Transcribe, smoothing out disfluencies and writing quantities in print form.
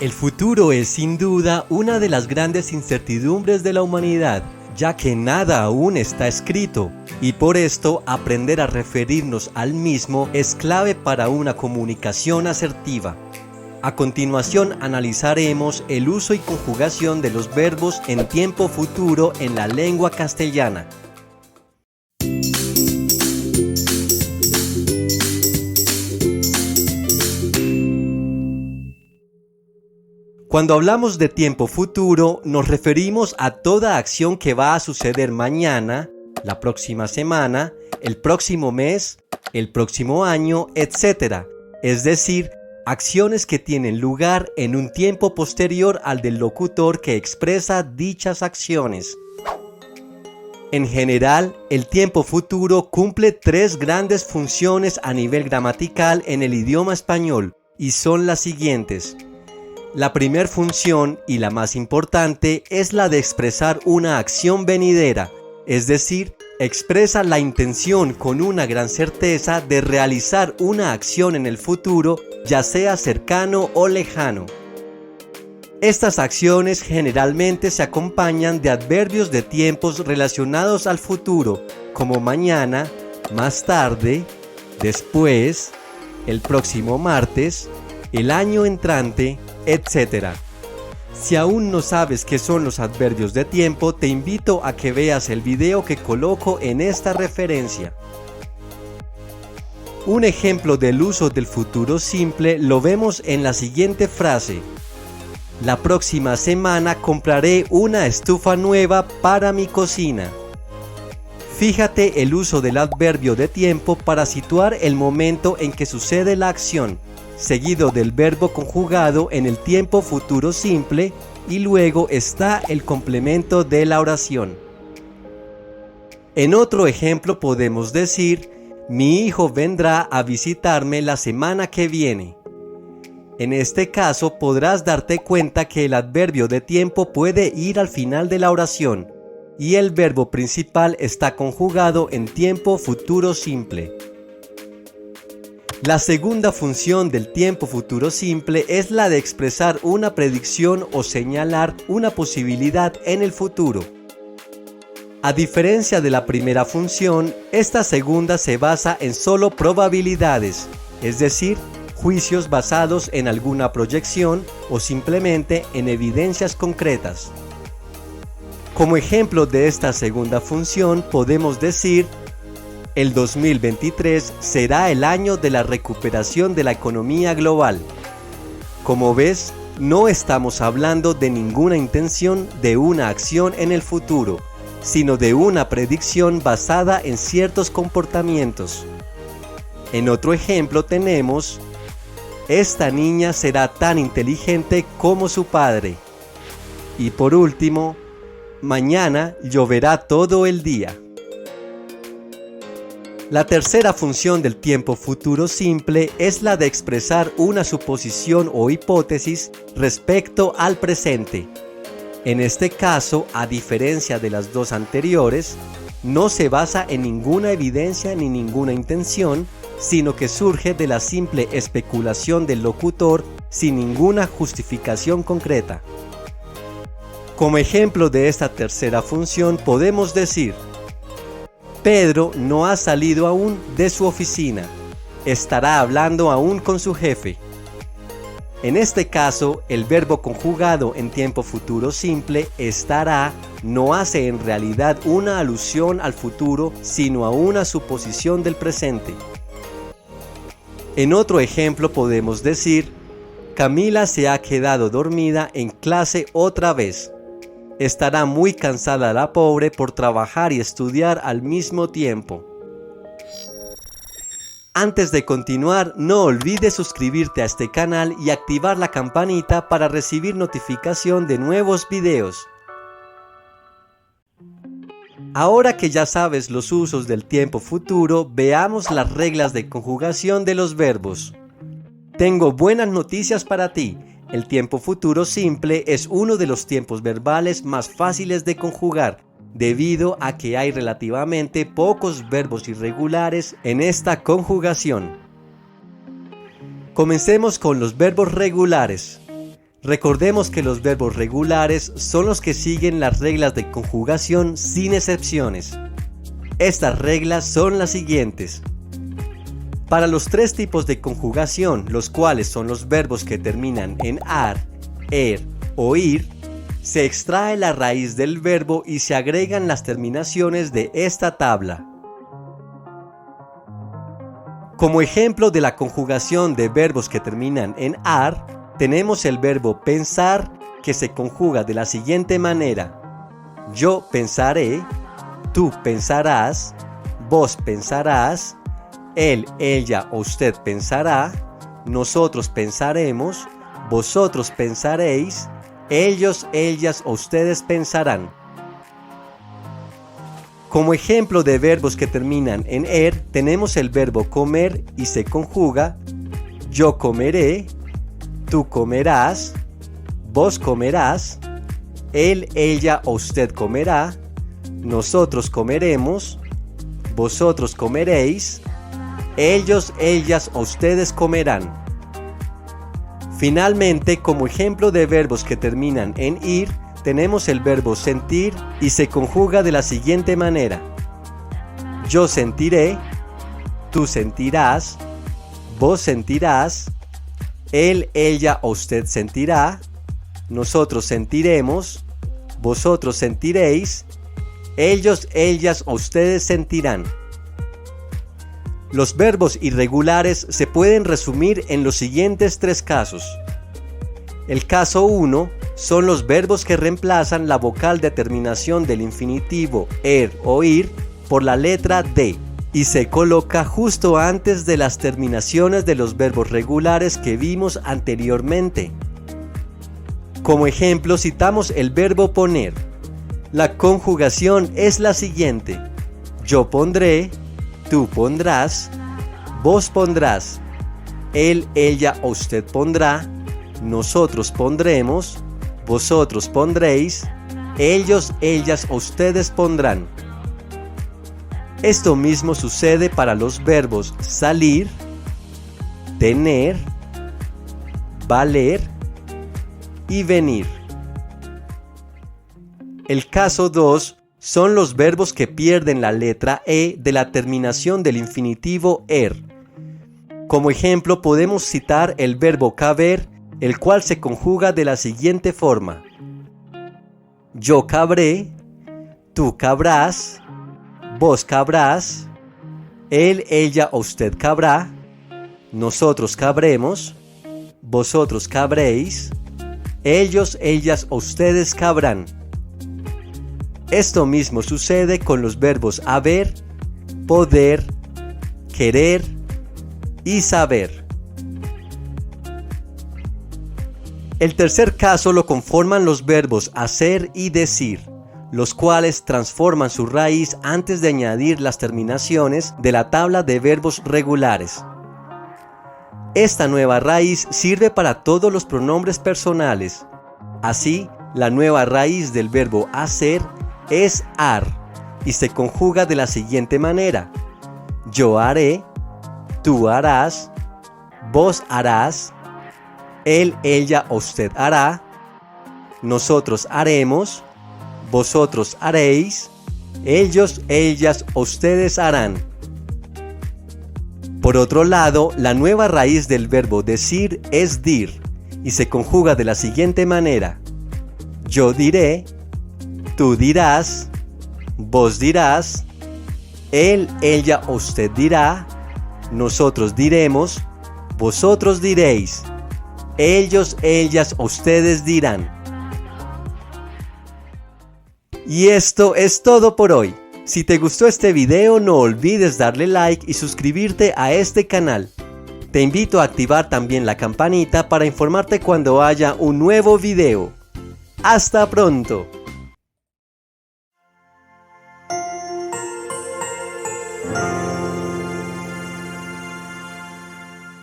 El futuro es sin duda una de las grandes incertidumbres de la humanidad, ya que nada aún está escrito, y por esto aprender a referirnos al mismo es clave para una comunicación asertiva. A continuación analizaremos el uso y conjugación de los verbos en tiempo futuro en la lengua castellana. Cuando hablamos de tiempo futuro, nos referimos a toda acción que va a suceder mañana, la próxima semana, el próximo mes, el próximo año, etc. Es decir, acciones que tienen lugar en un tiempo posterior al del locutor que expresa dichas acciones. En general, el tiempo futuro cumple tres grandes funciones a nivel gramatical en el idioma español, y son las siguientes. La primera función, y la más importante, es la de expresar una acción venidera, es decir, expresa la intención con una gran certeza de realizar una acción en el futuro, ya sea cercano o lejano. Estas acciones generalmente se acompañan de adverbios de tiempos relacionados al futuro, como mañana, más tarde, después, el próximo martes, el año entrante, etc. Si aún no sabes qué son los adverbios de tiempo, te invito a que veas el video que coloco en esta referencia. Un ejemplo del uso del futuro simple lo vemos en la siguiente frase. La próxima semana compraré una estufa nueva para mi cocina. Fíjate el uso del adverbio de tiempo para situar el momento en que sucede la acción, seguido del verbo conjugado en el tiempo futuro simple, y luego está el complemento de la oración. En otro ejemplo podemos decir, mi hijo vendrá a visitarme la semana que viene. En este caso podrás darte cuenta que el adverbio de tiempo puede ir al final de la oración, y el verbo principal está conjugado en tiempo futuro simple. La segunda función del tiempo futuro simple es la de expresar una predicción o señalar una posibilidad en el futuro. A diferencia de la primera función, esta segunda se basa en solo probabilidades, es decir, juicios basados en alguna proyección o simplemente en evidencias concretas. Como ejemplo de esta segunda función podemos decir, el 2023 será el año de la recuperación de la economía global. Como ves, no estamos hablando de ninguna intención de una acción en el futuro, sino de una predicción basada en ciertos comportamientos. En otro ejemplo tenemos, esta niña será tan inteligente como su padre. Y por último, mañana lloverá todo el día. La tercera función del tiempo futuro simple es la de expresar una suposición o hipótesis respecto al presente. En este caso, a diferencia de las dos anteriores, no se basa en ninguna evidencia ni ninguna intención, sino que surge de la simple especulación del locutor sin ninguna justificación concreta. Como ejemplo de esta tercera función podemos decir, Pedro no ha salido aún de su oficina. Estará hablando aún con su jefe. En este caso, el verbo conjugado en tiempo futuro simple, estará, no hace en realidad una alusión al futuro, sino a una suposición del presente. En otro ejemplo podemos decir, Camila se ha quedado dormida en clase otra vez. Estará muy cansada la pobre por trabajar y estudiar al mismo tiempo. Antes de continuar, no olvides suscribirte a este canal y activar la campanita para recibir notificación de nuevos videos. Ahora que ya sabes los usos del tiempo futuro, veamos las reglas de conjugación de los verbos. Tengo buenas noticias para ti. El tiempo futuro simple es uno de los tiempos verbales más fáciles de conjugar, debido a que hay relativamente pocos verbos irregulares en esta conjugación. Comencemos con los verbos regulares. Recordemos que los verbos regulares son los que siguen las reglas de conjugación sin excepciones. Estas reglas son las siguientes. Para los tres tipos de conjugación, los cuales son los verbos que terminan en ar, er o ir, se extrae la raíz del verbo y se agregan las terminaciones de esta tabla. Como ejemplo de la conjugación de verbos que terminan en ar, tenemos el verbo pensar, que se conjuga de la siguiente manera: yo pensaré, tú pensarás, vos pensarás, él, ella o usted pensará, nosotros pensaremos, vosotros pensaréis, ellos, ellas o ustedes pensarán. Como ejemplo de verbos que terminan en er, tenemos el verbo comer y se conjuga: yo comeré, tú comerás, vos comerás, él, ella o usted comerá, nosotros comeremos, vosotros comeréis, ellos, ellas o ustedes comerán. Finalmente, como ejemplo de verbos que terminan en ir, tenemos el verbo sentir y se conjuga de la siguiente manera: yo sentiré, tú sentirás, vos sentirás, él, ella o usted sentirá, nosotros sentiremos, vosotros sentiréis, ellos, ellas o ustedes sentirán. Los verbos irregulares se pueden resumir en los siguientes tres casos. El caso 1 son los verbos que reemplazan la vocal de terminación del infinitivo er o ir por la letra d y se coloca justo antes de las terminaciones de los verbos regulares que vimos anteriormente. Como ejemplo citamos el verbo poner. La conjugación es la siguiente: yo pondré, tú pondrás, vos pondrás, él, ella o usted pondrá, nosotros pondremos, vosotros pondréis, ellos, ellas o ustedes pondrán. Esto mismo sucede para los verbos salir, tener, valer y venir. El caso 2 son los verbos que pierden la letra e de la terminación del infinitivo er. Como ejemplo podemos citar el verbo caber, el cual se conjuga de la siguiente forma: yo cabré, tú cabrás, vos cabrás, él, ella o usted cabrá, nosotros cabremos, vosotros cabréis, ellos, ellas o ustedes cabrán. Esto mismo sucede con los verbos haber, poder, querer y saber. El tercer caso lo conforman los verbos hacer y decir, los cuales transforman su raíz antes de añadir las terminaciones de la tabla de verbos regulares. Esta nueva raíz sirve para todos los pronombres personales. Así, la nueva raíz del verbo hacer es ar y se conjuga de la siguiente manera: yo haré, tú harás, vos harás, él, ella o usted hará, nosotros haremos, vosotros haréis, ellos, ellas o ustedes harán. Por otro lado, la nueva raíz del verbo decir es dir y se conjuga de la siguiente manera: yo diré, tú dirás, vos dirás, él, ella o usted dirá, nosotros diremos, vosotros diréis, ellos, ellas o ustedes dirán. Y esto es todo por hoy. Si te gustó este video, no olvides darle like y suscribirte a este canal. Te invito a activar también la campanita para informarte cuando haya un nuevo video. ¡Hasta pronto!